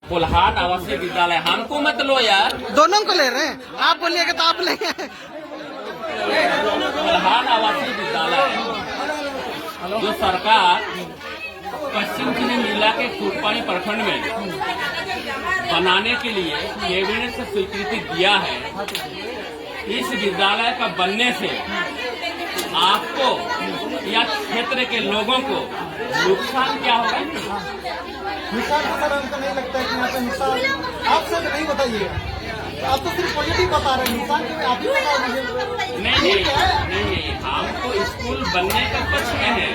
कोल्हान आवासीय विद्यालय हमको मत लो यार, दोनों को ले रहे हैं। आप बोलिएगा तो आप लेंगे। कोल्हान आवासीय विद्यालय जो सरकार पश्चिम चिनी मिला के फूटपानी प्रखंड में बनाने के लिए कैबिनेट से स्वीकृति दिया है। इस विद्यालय का बनने से आपको या क्षेत्र के लोगों को नुकसान क्या होगा? नुकसान तो सर हमको नहीं लगता है कि यहाँ पे नुकसान आपसे तो नहीं बताइएगा। आप तो सिर्फ पॉजिटिव बता रहे हैं, नुकसान के आप ही बता मुझे। नहीं, हम तो स्कूल बनने का पक्ष में है।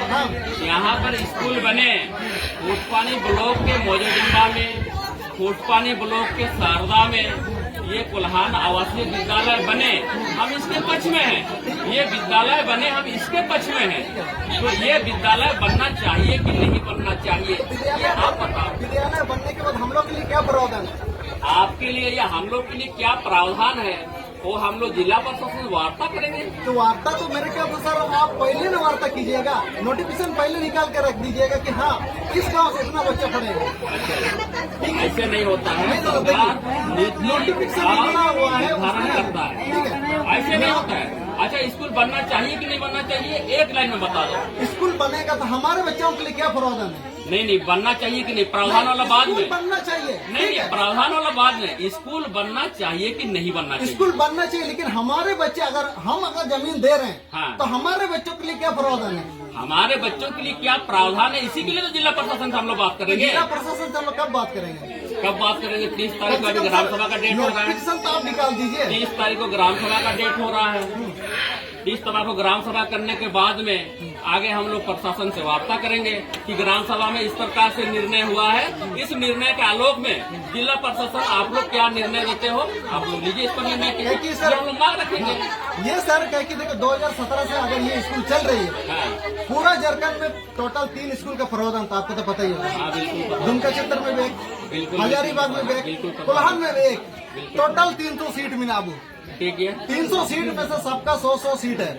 यहाँ पर स्कूल बने, फूटपानी ब्लॉक के मौजूदा में, फूटपानी ब्लॉक के शारदा में ये कोल्हान आवासीय विद्यालय बने, हम इसके पक्ष में हैं। ये विद्यालय बने, हम इसके पक्ष में हैं। तो ये विद्यालय बनना चाहिए कि नहीं बनना चाहिए, ये आप बताओ। विद्यालय बनने के बाद हम लोग के लिए क्या प्रावधान है? आपके लिए या हम लोग के लिए क्या प्रावधान है वो हम लोग जिला प्रशासन वार्ता करेंगे। तो वार्ता तो मेरे ख्याल से सर आप पहले न वार्ता कीजिएगा, नोटिफिकेशन पहले निकाल के रख दीजिएगा कि हाँ किस गांव से इतना बच्चा पढ़ेगा। ऐसे नहीं होता है, नोटिफिकेशन निकला हुआ है, निर्धारण करता है, ऐसे नहीं होता है। अच्छा, स्कूल बनना चाहिए कि नहीं बनना चाहिए, एक लाइन में बता दो। स्कूल बनेगा तो हमारे बच्चों के लिए क्या प्रावधान है? नहीं, बनना चाहिए कि नहीं, प्रावधान वाला बाद में। बनना चाहिए, नहीं, प्रावधान वाला बाद में। स्कूल बनना चाहिए कि नहीं बनना चाहिए? स्कूल बनना चाहिए, लेकिन हमारे बच्चे अगर जमीन दे रहे हैं हाँ। तो हमारे बच्चों के लिए क्या प्रावधान है? हमारे बच्चों के लिए क्या प्रावधान है, इसी के लिए तो जिला प्रशासन से हम लोग बात करेंगे। जिला प्रशासन से हम लोग कब बात करेंगे? कब बात करेंगे? 30 तारीख को अभी ग्राम सभा का डेट हो रहा है। नोटिफिकेशन तो आप निकाल दीजिए। 30 तारीख को ग्राम सभा का डेट हो रहा है। 30 तारीख को ग्राम सभा करने के बाद में आगे हम लोग प्रशासन से वार्ता करेंगे कि ग्राम सभा में इस प्रकार से निर्णय हुआ है। इस निर्णय के आलोक में जिला प्रशासन आप लोग क्या निर्णय देते हो, आप लोग लीजिए इस पर निर्णय कीजिए, सर हम लोग मांग रखेंगे। ये सर कह के देखो 2017 से अगर ये स्कूल चल रही है, हाँ। पूरा झारखंड में टोटल 3 स्कूल का प्रावधान था, आपको तो पता ही होगा। हाँ, बिल्कुल। दुमका क्षेत्र में भी एक, बिल्कुल, हजारीबाग में भी एक, कोल्हान में भी एक, टोटल 300 सीट मिला। अब ठीक है, 300 सीट में से सबका 100 सीट है।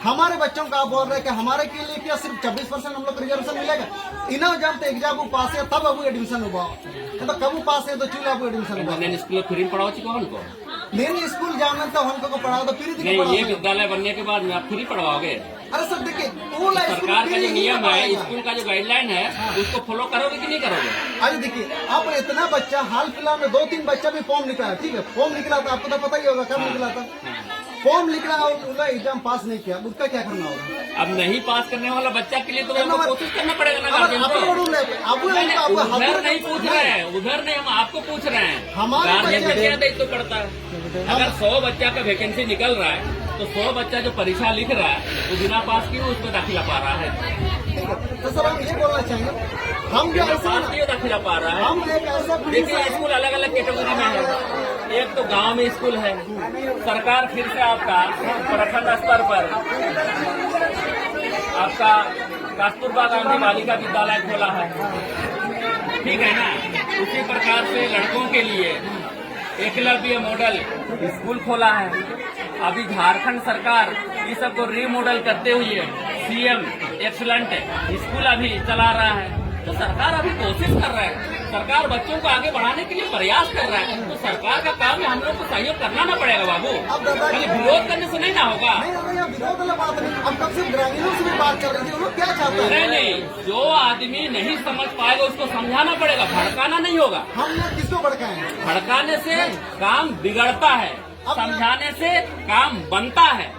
हमारे बच्चों का आप बोल रहे हैं कि हमारे के लिए क्या सिर्फ 26% हम लोग रिजर्वेशन मिलेगा? इन्हें जब एग्जाम पास है तब अब एडमिशन हुआ, तो कब पास है तो चूल्हा अब एडमिशन हुआ। स्कूल फ्री पढ़ाओ कौन को? नहीं, स्कूल जाने तो हमको पढ़ाओ तो फ्री नहीं, ये विद्यालय बनने के बाद में आप फ्री पढ़वाओगे? अरे सर देखिए, सरकार का जो नियम है, स्कूल का जो गाइडलाइन है, उसको फॉलो करोगे कि नहीं करोगे? अरे देखिए, आप इतना बच्चा हाल फिलहाल में 2-3 बच्चा भी फॉर्म निकला है, ठीक है, फॉर्म निकला था, आपको तो पता ही होगा कब निकला था। फॉर्म निकला और उसका एग्जाम पास नहीं किया, उसका क्या करना होगा? अब नहीं पास करने वाला बच्चा के लिए तो कोशिश करना पड़ेगा ना गार्जियन को। उधर नहीं पूछ रहे हैं, उधर नहीं, हम आपको पूछ रहे हैं। गार्जियन का क्या दायित्व पड़ता है? अगर 100 बच्चा का वैकेंसी निकल रहा है तो 100 बच्चा जो परीक्षा लिख रहा है वो बिना पास किए उसमें दाखिला पा रहा है। तो सर हम ये बोलना चाहेंगे, हम जो पास किए दाखिला पा रहा है। हम एक ऐसा देखिए, स्कूल अलग अलग कैटेगरी में है। एक तो गांव में स्कूल है, सरकार फिर से आपका प्रखंड स्तर पर आपका कस्तूरबा गांधी बालिका विद्यालय खोला है, ठीक है ना। उसी प्रकार से लड़कों के लिए एकलव्य मॉडल स्कूल खोला है। अभी झारखंड सरकार इस सबको रीमॉडल करते हुए सीएम एक्सीलेंट स्कूल अभी चला रहा है। तो सरकार अभी कोशिश कर रहा है, सरकार बच्चों को आगे बढ़ाने के लिए प्रयास कर रहा है। तो सरकार का काम है, हम लोग को सहयोग करना ना पड़ेगा बाबू, खाली विरोध करने से नहीं ना होगा। विरोध वाला बात नहीं, अब कब से ग्रामीणों से भी बात कर रहे थे, वो क्या चाहते हैं? नहीं, जो आदमी नहीं समझ पाएगा उसको समझाना पड़ेगा, भड़काना नहीं होगा। हम लोग किसको भड़काएं? भड़काने से काम बिगड़ता है, समझाने से काम बनता है।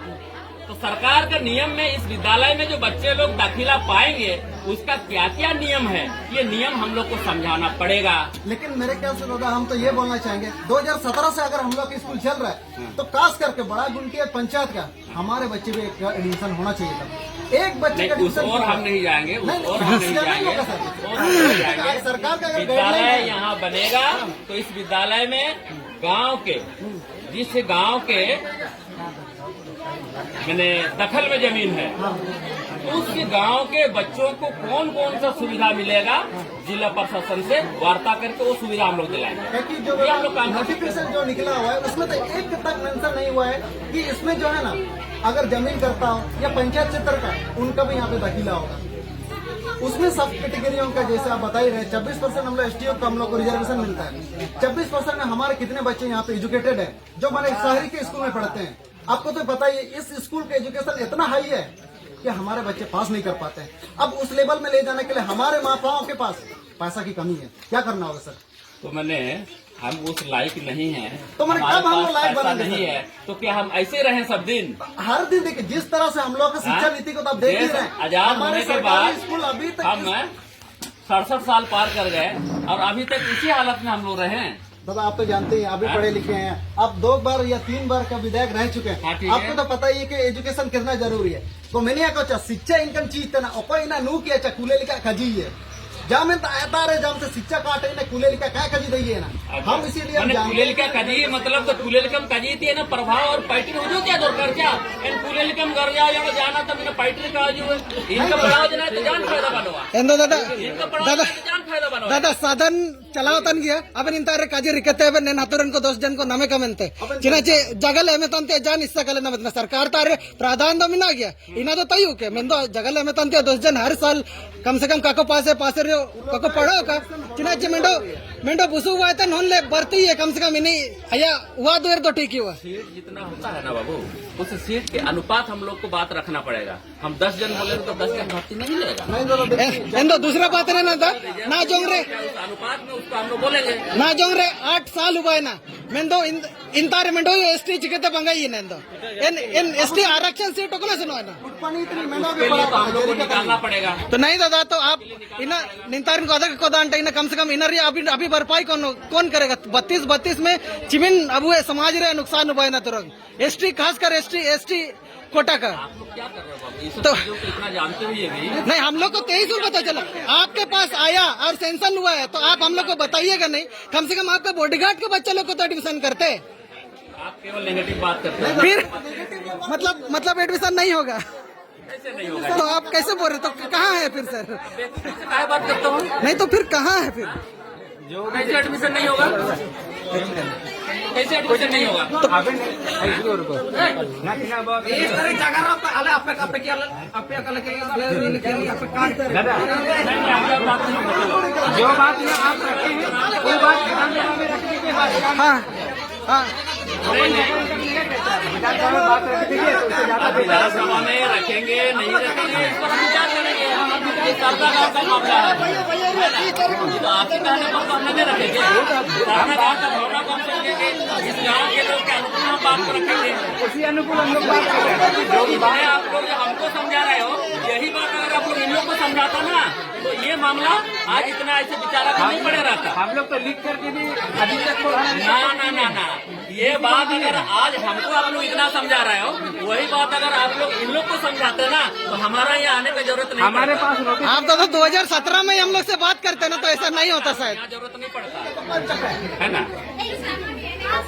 तो सरकार के नियम में इस विद्यालय में जो बच्चे लोग दाखिला पाएंगे उसका क्या क्या नियम है, ये नियम हम लोग को समझाना पड़ेगा। लेकिन मेरे ख्याल से दादा हम तो ये बोलना चाहेंगे, 2017 से अगर हम लोग स्कूल चल रहा है तो खास करके बड़ा गुण की पंचायत का हमारे बच्चे भी एडमिशन होना चाहिए था। एक बच्चे का एडमिशन और हम नहीं जाएंगे, और हम नहीं जाएंगे। सरकार का विद्यालय यहाँ बनेगा तो इस विद्यालय में गाँव के, जिस गाँव के मैंने दखल में जमीन है, उस गांव के बच्चों को कौन कौन सा सुविधा मिलेगा, जिला प्रशासन से वार्ता करके वो सुविधा हम लोग दिलाएंगे। क्योंकि जो हम लोग नोटिफिकेशन जो निकला हुआ है उसमें तो एक तक मेंशन नहीं हुआ है कि इसमें जो है ना, अगर जमीन करता हो या पंचायत क्षेत्र का, उनका भी यहाँ पे दाखिला होगा। उसमें सब कैटेगरियों का जैसे आप बता ही रहे 26% हम लोग एसटीओ को हम लोग को रिजर्वेशन मिलता है। 26% में हमारे कितने बच्चे यहाँ पे एजुकेटेड है जो हमारे शहरी के स्कूल में पढ़ते हैं। आपको तो पता ही है इस स्कूल का एजुकेशन इतना हाई है कि हमारे बच्चे पास नहीं कर पाते हैं। अब उस लेवल में ले जाने के लिए हमारे माँ बापों के पास पैसा की कमी है, क्या करना होगा सर? तो मैंने हम उस लायक नहीं है, तो मैंने हमारे कब हम पास लायक पैसा बनेंगे नहीं सर? है, तो क्या हम ऐसे रहें सब दिन? हर दिन देखिए जिस तरह से हम लोग की शिक्षा नीति को तो आप देख ही देश रहे हैं। आजाद हमारे होने के सरकारी बाद स्कूल अभी तक हम 67 साल पार कर गए और अभी तक इसी हालत में हम लोग रहे हैं। दादा आप तो जानते हैं अभी पढ़े लिखे हैं, आप 2 बार या 3 बार का विधायक रह चुके हाँ, हैं। ठीक है। आपको तो पता ही है कि एजुकेशन कितना जरूरी है। तो मैंने यहाँ कहा शिक्षा इनकम चीज थे ना ओको इना नू किया चा कूले लिखा खजी है जाम तो आता रहे जाम से शिक्षा काटे ना कूले लिखा क्या खजी दी है ना। हम इसीलिए हम जानते हैं कुलेलिका कजी मतलब तो कुलेलिकम कजी थी ना प्रभाव और पैटर्न हो जो क्या दरकार क्या इन कुलेलिकम कर जाना तो मैंने पैटर्न का जो इनका बढ़ाव देना है तो जान फायदा बनवा ఏందో దాదా इनका बढ़ाव दादा देना है तो जान फायदा बनवा दादा साधन चलावतन गया अब इंतारे काजी रिकते अब నేను హతురన్కో 10 జన్ को नमे कमेंते चिनाचे जगल एमे तंते जान इस्सा कले नमत में सरकार तारे प्रावधान तो मिना गया इना तो तय हो के मैं तो जगल एमे तंते 10 जन हर साल कम से कम काको पासे रे काको पढ़ो का चिनाचे मेंडो बुसु हुआ था नोन ले भर्ती है कम से कम इन्हीं अया हुआ दूर तो ठीक ही हुआ। सीट जितना होता है ना बाबू उस सीट के अनुपात हम लोग को बात रखना पड़ेगा। हम 10 जन बोले तो 10 जन भर्ती नहीं लेगा। नहीं दादा देखिए ఏందో दूसरा बात रे ना था ना जोंग रे उस अनुपात में उसको हम लोग बोलेंगे। ना जोंग रे 8 साल हुआ है ना मैं तो इंतारे में एसटी चिकते पंगाई है नेंदो इन एसटी आरक्षण सीट को ना सुनो है ना टिप्पणी इतनी महंगा उसके भी लिए तो पड़ा हम लोग को निकालना पड़ेगा। तो नहीं दादा तो आप इना निंतारन को अदक को दांटे इना कम से कम इनर अभी भरपाई कौन करेगा? 32 में चिमिन अब हुए समाज रे नुकसान हुआ है ना तुरंत एसटी खासकर एसटी कोटा का। आप लोग क्या कर रहे हो बाबू? ये सब तो- चीजों को इतना जानते हुए भी नहीं हम लोग को 23 में पता चला आपके पास आया और सेंसन हुआ है तो आप हम लोग को बताइएगा नहीं? कम से कम आपके बॉडीगार्ड के बच्चे लोग को तो एडमिशन करते हैं आप केवल नेगेटिव बात करते हैं। फिर मतलब एडमिशन नहीं होगा कैसे नहीं होगा? तो आप कैसे बोल रहे? तो कहाँ है फिर सर? क्या बात करता हूँ? नहीं तो फिर कहाँ है फिर? कैसे एडमिशन नहीं होगा? कैसे एडमिशन नहीं होगा? जो बात में आप रखे हैं वो बात विधानसभा में रखने के बाद हाँ विधानसभा में बात रख दीजिए तो उससे ज्यादा विधानसभा में रखेंगे नहीं रखेंगे इस पर हम विचार करेंगे। ये सरकार का मामला है। ये तो आपके कहने पर तो हम नहीं रखेंगे। सरकार का भावना को हम समझेंगे। इस गाँव के लोग के अनुकूल हम बात को रखेंगे। उसी अनुकूल हम लोग बात कर रहे हैं जो भी बात आप लोग जो हमको समझा रहे हो यही बात अगर आप लोग इन लोग को समझाता ना तो ये मामला आज इतना ऐसे विचारा का नहीं पड़े रहता। हम लोग तो लिख करके भी अभी तक को ना ये बात अगर आज हमको आप लोग इतना समझा रहे हो वही बात अगर आप लोग इन लोग को समझाते ना तो हमारा यहाँ आने की जरूरत नहीं हमारे पड़ता। पास नोटिस आप तो 2017 में हम लोग से बात करते ना तो ऐसा नहीं होता शायद। यहाँ जरूरत नहीं पड़ता है ना।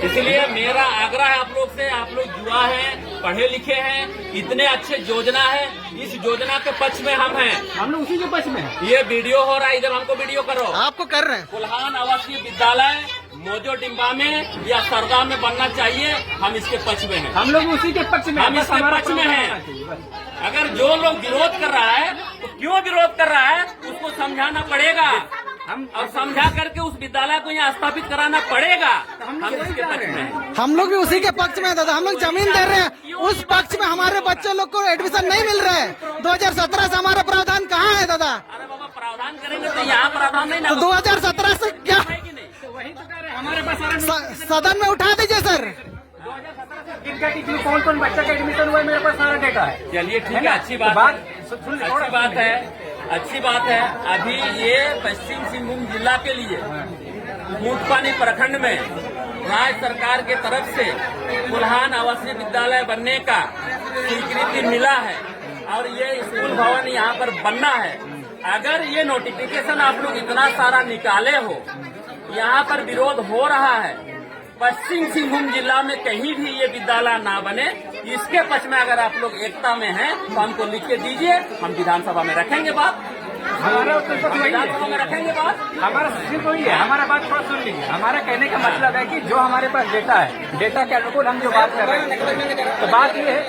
इसलिए मेरा आग्रह है आप लोग से, आप लोग युवा हैं, पढ़े लिखे हैं, इतने अच्छे योजना है, इस योजना के पक्ष में हम हैं। हम लोग उसी के पक्ष में हैं। ये वीडियो हो रहा है इधर हमको वीडियो करो। आपको कर रहे हैं कुल्हान आवासीय विद्यालय मोजो डिम्बा में या सरदा में बनना चाहिए, हम इसके पक्ष में हैं। हम लोग उसी के पक्ष में हम बस इसके हमारा पक्ष में प्रॉब्लम हैं। होना चाहिए, बस। अगर जो लोग विरोध कर रहा है तो क्यों विरोध कर रहा है उसको समझाना पड़ेगा। हम और समझा करके उस विद्यालय को यहाँ स्थापित कराना पड़ेगा। हम इसके पक्ष में हैं। हम लोग भी उसी के पक्ष में हैं दादा। हम लोग जमीन दे रहे हैं उस पक्ष में हमारे बच्चे लोग को एडमिशन नहीं मिल रहा है। 2017 से हमारा प्रावधान कहाँ है दादा? अरे बाबा प्रावधान करेंगे तो यहाँ प्रावधान नहीं ना तो 2017 से क्या है कि नहीं? वही तो कह रहे हैं हमारे पास सारा सदन में उठा दीजिए सर। 2017 से किनका कौन कौन बच्चा का एडमिशन हुआ है मेरे पास सारा डेटा है। चलिए ठीक है, अच्छी बात है, अच्छी बात है। अभी ये पश्चिम सिंहभूम जिला के लिए मूठपानी प्रखंड में राज्य सरकार के तरफ से कुल्हान आवासीय विद्यालय बनने का स्वीकृति मिला है और ये स्कूल भवन यहाँ पर बनना है। अगर ये नोटिफिकेशन आप लोग इतना सारा निकाले हो, यहाँ पर विरोध हो रहा है, पश्चिम सिंहभूम जिला में कहीं भी ये विद्यालय ना बने, इसके पक्ष में अगर आप लोग एकता में हैं तो हमको लिख के दीजिए, हम विधानसभा में रखेंगे बात। हमारा उत्तर तो वही विधानसभा में है, रखेंगे बात। हमारा सिर्फ वही है। हमारा बात थोड़ा सुन लीजिए। हमारा कहने का मतलब है कि जो हमारे पास डेटा है, डेटा के अनुकूल हम जो बात कर रहे हैं, तो बात ये है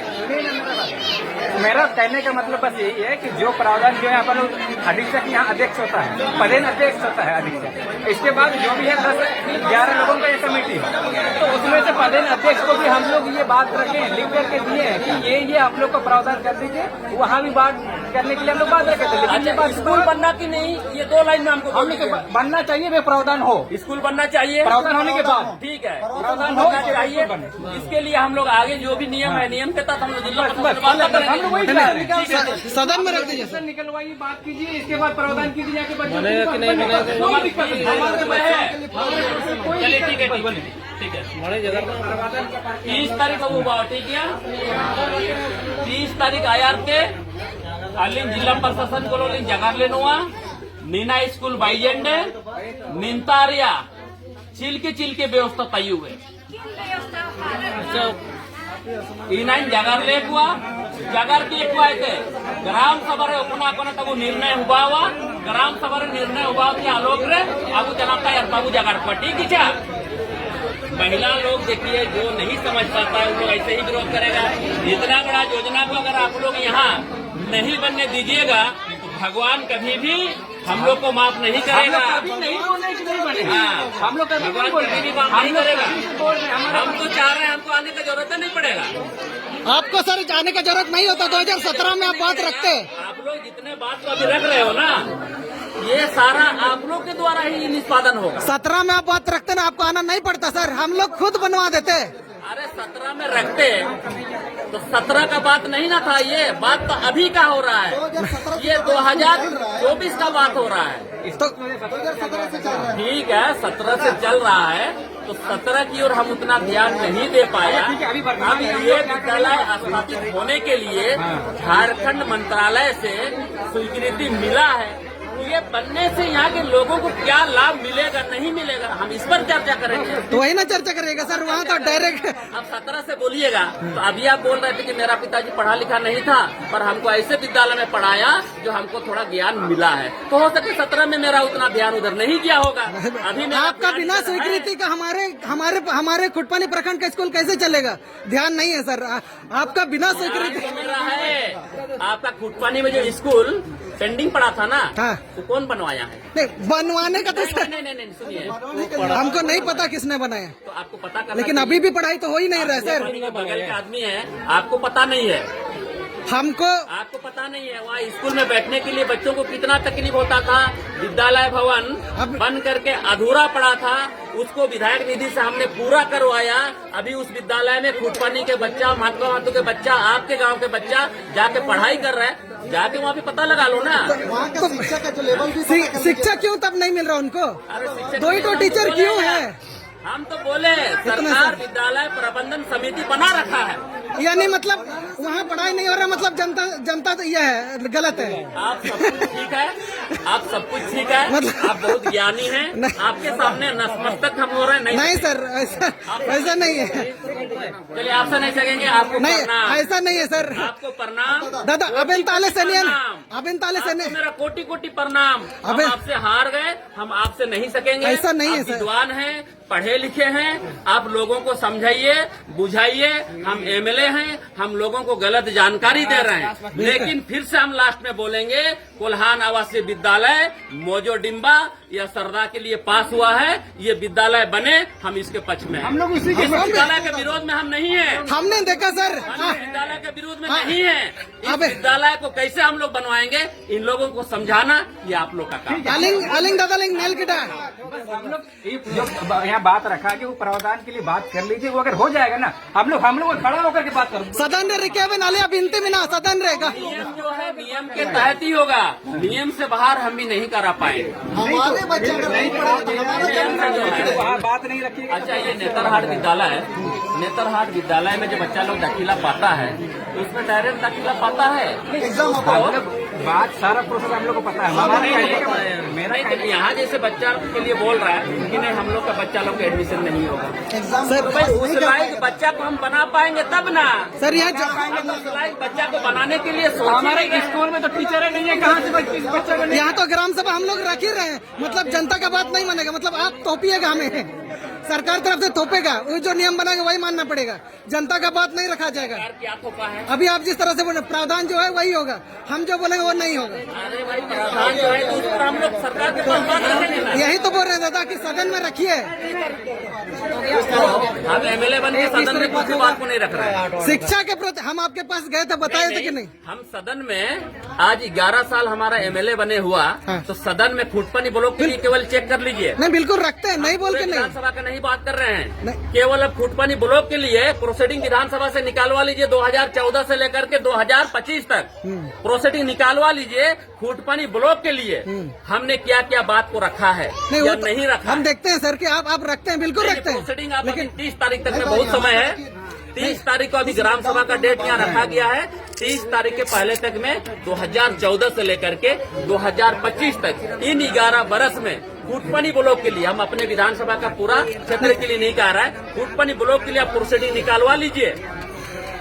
मेरा कहने का मतलब बस यही है कि जो प्रावधान जो है अपन अधीक्षक यहाँ अध्यक्ष होता है, पदेन अध्यक्ष होता है अधीक्षक, इसके बाद जो भी है 10-11 लोगों का ये कमेटी है, तो उसमें से पदेन अध्यक्ष को भी हम लोग ये बात रखें, लिख करके दिए हैं कि ये आप लोग को प्रावधान कर दीजिए, वहाँ भी बात करने के लिए हम लोग बात रखे थे। लेकिन ये बात स्कूल बनना कि नहीं, ये 2 लाइन में हमको बोलने के बाद बनना चाहिए, वे प्रावधान हो, स्कूल बनना चाहिए, प्रावधान होने के बाद ठीक है, प्रावधान होना चाहिए। इसके लिए हम लोग आगे जो भी नियम है, नियम के तहत हम लोग जिला परिषद हम लोग वही चाह रहे हैं। सदन में रख दीजिए सर। निकलवाइए, बात कीजिए, इसके बाद प्रावधान कीजिए जाके बच्चों कोई दिक्कत नहीं है। चलिए ठीक है, ठीक है। 30 तारीख को वो बात ठीक है, 30 तारीख आयार के अलिंग जिला प्रशासन को जगह लेनुआ नीना स्कूल बाइजेंडे निंतारिया चिलके व्यवस्था तय हुए ईनाइन जगार लेकुआ जगार के थे ग्राम सभा अपना तब निर्णय हुआ ग्राम सभा निर्णय हुआ कि आलोक रे आगू चलाता यार बाबू जगार पर ठीक है। महिला लोग देखिए जो नहीं समझ पाता है वो ऐसे ही विरोध करेगा। इतना बड़ा योजना को अगर आप लोग यहाँ नहीं बनने दीजिएगा तो भगवान कभी भी हम लोग को माफ नहीं करेगा। नहीं बोलने की नहीं बनेगा, हाँ, हम लोग भगवान कभी भी माफ नहीं करेगा। हम तो चाह रहे हैं, हमको आने की जरूरत नहीं पड़ेगा। आपको सर जाने का जरूरत नहीं होता, 2017 में आप बात रखते। आप लोग जितने बात को अभी रख रहे हो ना, ये सारा आप लोग के द्वारा ही निष्पादन होगा। 17 में आप बात रखते ना, आपको आना नहीं पड़ता सर, हम लोग खुद बनवा देते। अरे 17 में रखते तो 17 का बात नहीं ना था, ये बात तो अभी का हो रहा है, ये 2024 का बात हो रहा है। तो 2017 से चल रहा है। ठीक है, 17 से चल रहा है तो 17 की ओर हम उतना ध्यान नहीं दे पाया। अब ये विद्यालय स्थापित होने के लिए झारखंड मंत्रालय से स्वीकृति मिला है, ये बनने से यहाँ के लोगों को क्या लाभ मिलेगा नहीं मिलेगा, हम इस पर चर्चा करेंगे। तो वही ना चर्चा करेगा सर, वहाँ तो डायरेक्ट। अब 17 से बोलिएगा तो अभी आप बोल रहे थे कि मेरा पिताजी पढ़ा लिखा नहीं था पर हमको ऐसे विद्यालय में पढ़ाया जो हमको थोड़ा ज्ञान मिला है, तो हो सके 17 में मेरा उतना ध्यान उधर नहीं किया होगा। अभी आपका बिना स्वीकृति का हमारे खुटपानी प्रखंड का स्कूल कैसे चलेगा? ध्यान नहीं है सर, आपका बिना स्वीकृति मेरा है। आपका खुटपानी में जो स्कूल पेंडिंग पड़ा था ना, हाँ, तो कौन बनवाया है? नहीं बनवाने का तो सर नहीं सुनिए, हमको नहीं पता किसने बनाया, तो आपको पता करना लेकिन अभी भी पढ़ाई तो हो ही नहीं रहा है सर। बगल के आदमी है, आपको पता नहीं है, आपको पता नहीं है वहाँ स्कूल में बैठने के लिए बच्चों को कितना तकलीफ होता था। विद्यालय भवन बन करके अधूरा पड़ा था, उसको विधायक निधि से हमने पूरा करवाया। अभी उस विद्यालय में खुटपानी के बच्चा, महात्मा मातु के बच्चा, आपके गांव के बच्चा जाके पढ़ाई कर रहे हैं, जाके वहाँ पे पता लगा लो ना। वहाँ का शिक्षा का जो लेवल भी शिक्षा क्यों तब नहीं मिल रहा उनको? अरे शिक्षक 2 टीचर क्यों है? हम तो बोले सरकार विद्यालय प्रबंधन समिति बना रखा है, यानी मतलब वहाँ पढ़ाई नहीं हो रहा, मतलब जनता तो यह है गलत है। आप सब कुछ ठीक है, आप सब कुछ ठीक है, मतलब आप बहुत ज्ञानी हैं, आपके सामने नतमस्तक हम हो रहे हैं। नहीं सर, ऐसा नहीं है। चलिए आपसे नहीं सकेंगे, आपको नहीं, प्रणाम। ऐसा नहीं है सर, आपको प्रणाम दादा। अबेन ताले से मेरा कोटि कोटि प्रणाम। हम आपसे हार गए, हम आपसे नहीं सकेंगे। ऐसा नहीं है सर, विद्वान हैं, पढ़े लिखे हैं, आप लोगों को समझाइए बुझाइए। हम एमएलए हैं, हम लोगों को गलत जानकारी दे रहे हैं, लेकिन फिर से हम लास्ट में बोलेंगे कोल्हान आवासीय विद्यालय मोजो डिम्बा या सरदा के लिए पास हुआ है, ये विद्यालय बने, हम इसके पक्ष में। हम लोग इसी विद्यालय के विरोध में हम नहीं है, हमने देखा सर, विद्यालय के विरोध में नहीं है। इस विद्यालय को कैसे हम लोग बनवाएंगे, इन लोगों को समझाना ये आप लोग का काम। अलिंग दादा लिंग नेल किटा हम लोग यहाँ बात रखा कि वो प्रावधान के लिए बात कर लीजिए, वो अगर हो जाएगा ना हम लोग खड़ा होकर के बात कर सदन रिके नाले बिनती बिना सदन रहेगा। नियम जो है नियम के तहत ही होगा, नियम से बाहर हम भी नहीं करा पाएंगे। हमारे बच्चे अगर नहीं पढ़े तो हमारा वहाँ बात नहीं रखी। अच्छा, ये नेतरहाट विद्यालय है, नेतरहाट विद्यालय में जो बच्चा लोग दाखिला पाता है तो उसमें डायरेक्ट दाखिला पाता है, एग्जाम बात सारा प्रोसेस हम लोग को पता है। मेरा यहाँ जैसे बच्चा के लिए बोल रहा है कि नहीं हम लोग का बच्चा लोग का एडमिशन नहीं होगा। एग्जाम भाई उस लायक बच्चा को हम बना पाएंगे तब ना सर। यहाँ उस लायक बच्चा को बनाने के लिए हमारे स्कूल में तो टीचर नहीं है, कहाँ से बच्चे को? यहाँ तो ग्राम सभा हम लोग रख ही रहे हैं, मतलब जनता का बात नहीं मानेगा, मतलब आप थोपिएगा हमें, सरकार तरफ से थोपेगा, वो जो नियम बनाएगा वही मानना पड़ेगा। जनता का बात नहीं रखा जाएगा। सरकार क्या थोपा है? अभी आप जिस तरह से बोले प्रावधान जो है वही होगा, हम जो बोलेंगे वो नहीं होगा। अरे भाई प्रावधान जो है तो उस पर हम लोग सरकार के पास बात रखेंगे ना। यही तो बोल रहे हैं दादा कि सदन में रखिए। आप एमएलए बन के सदन में किसी बात को नहीं रख रहे हैं। शिक्षा के प्रति हम आपके पास गए थे, बताए थे कि नहीं? हम सदन में आज 11 साल हमारा एमएलए बने हुआ, हाँ। तो सदन में फुटपनी ब्लॉक के लिए केवल चेक कर लीजिए। नहीं बिल्कुल रखते हैं, नहीं बोल के नहीं। विधानसभा का नहीं बात कर रहे हैं, नहीं। केवल अब फुटपनी ब्लॉक के लिए प्रोसीडिंग विधानसभा से निकालवा लीजिए। 2014 से लेकर के 2025 तक प्रोसीडिंग निकालवा लीजिए। फुटपनी ब्लॉक के लिए हमने क्या क्या बात को रखा है या वो नहीं रखा। हम देखते हैं सर कि आप रखते हैं, बिल्कुल रखते हैं। प्रोसीडिंग आप लेकिन 30 तारीख तक में बहुत समय है। 30 तारीख को अभी ग्राम सभा का डेट यहाँ रखा गया है। 30 तारीख के पहले तक में 2014 से लेकर के 2025 तक इन 11 बरस में फुटपनी ब्लॉक के लिए, हम अपने विधानसभा का पूरा क्षेत्र के लिए नहीं कह रहा है, फुटपनी ब्लॉक के लिए आप प्रोसीडिंग निकालवा लीजिए,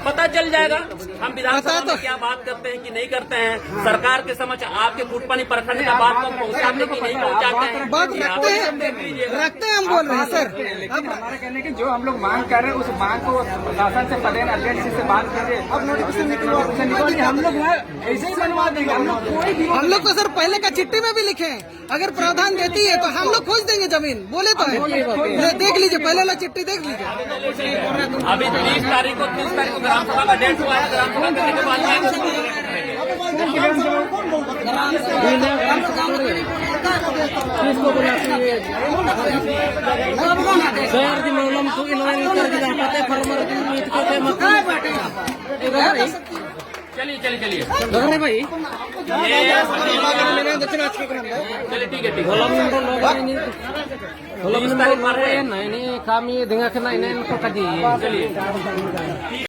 पता चल जाएगा हम विधानसभा में क्या बात करते हैं कि नहीं करते हैं। सरकार के समक्ष आपके फुटपनी प्रखंड का बात को पहुंचाते कि नहीं पहुंचाते हैं, बात रखते हैं, हम बोल रहे हैं सर। लेकिन हमारा कहने की जो हम लोग मांग कर रहे हैं उस मांग को शासन से पदेन अध्यक्ष से बात कीजिए। अब नोटिफिकेशन निकलवाइए, हम लोग ऐसे ही बनवा देंगे। हम लोग तो सर पहले का चिट्ठी में भी लिखे हैं, अगर प्रावधान देती है तो हम लोग खोज देंगे जमीन, बोले तो है। देख लीजिए पहले वाला चिट्ठी देख लीजिए। अभी 30 तारीख को ग्राम सभा का डेट हुआ है। ग्राम सभा करने के बाद में एक्शन चलिए चलिए चलिए भाई चलिए ठीक है ठीक है। 30 तारीख पर है। ini kami dengarkan ini info tadi. चलिए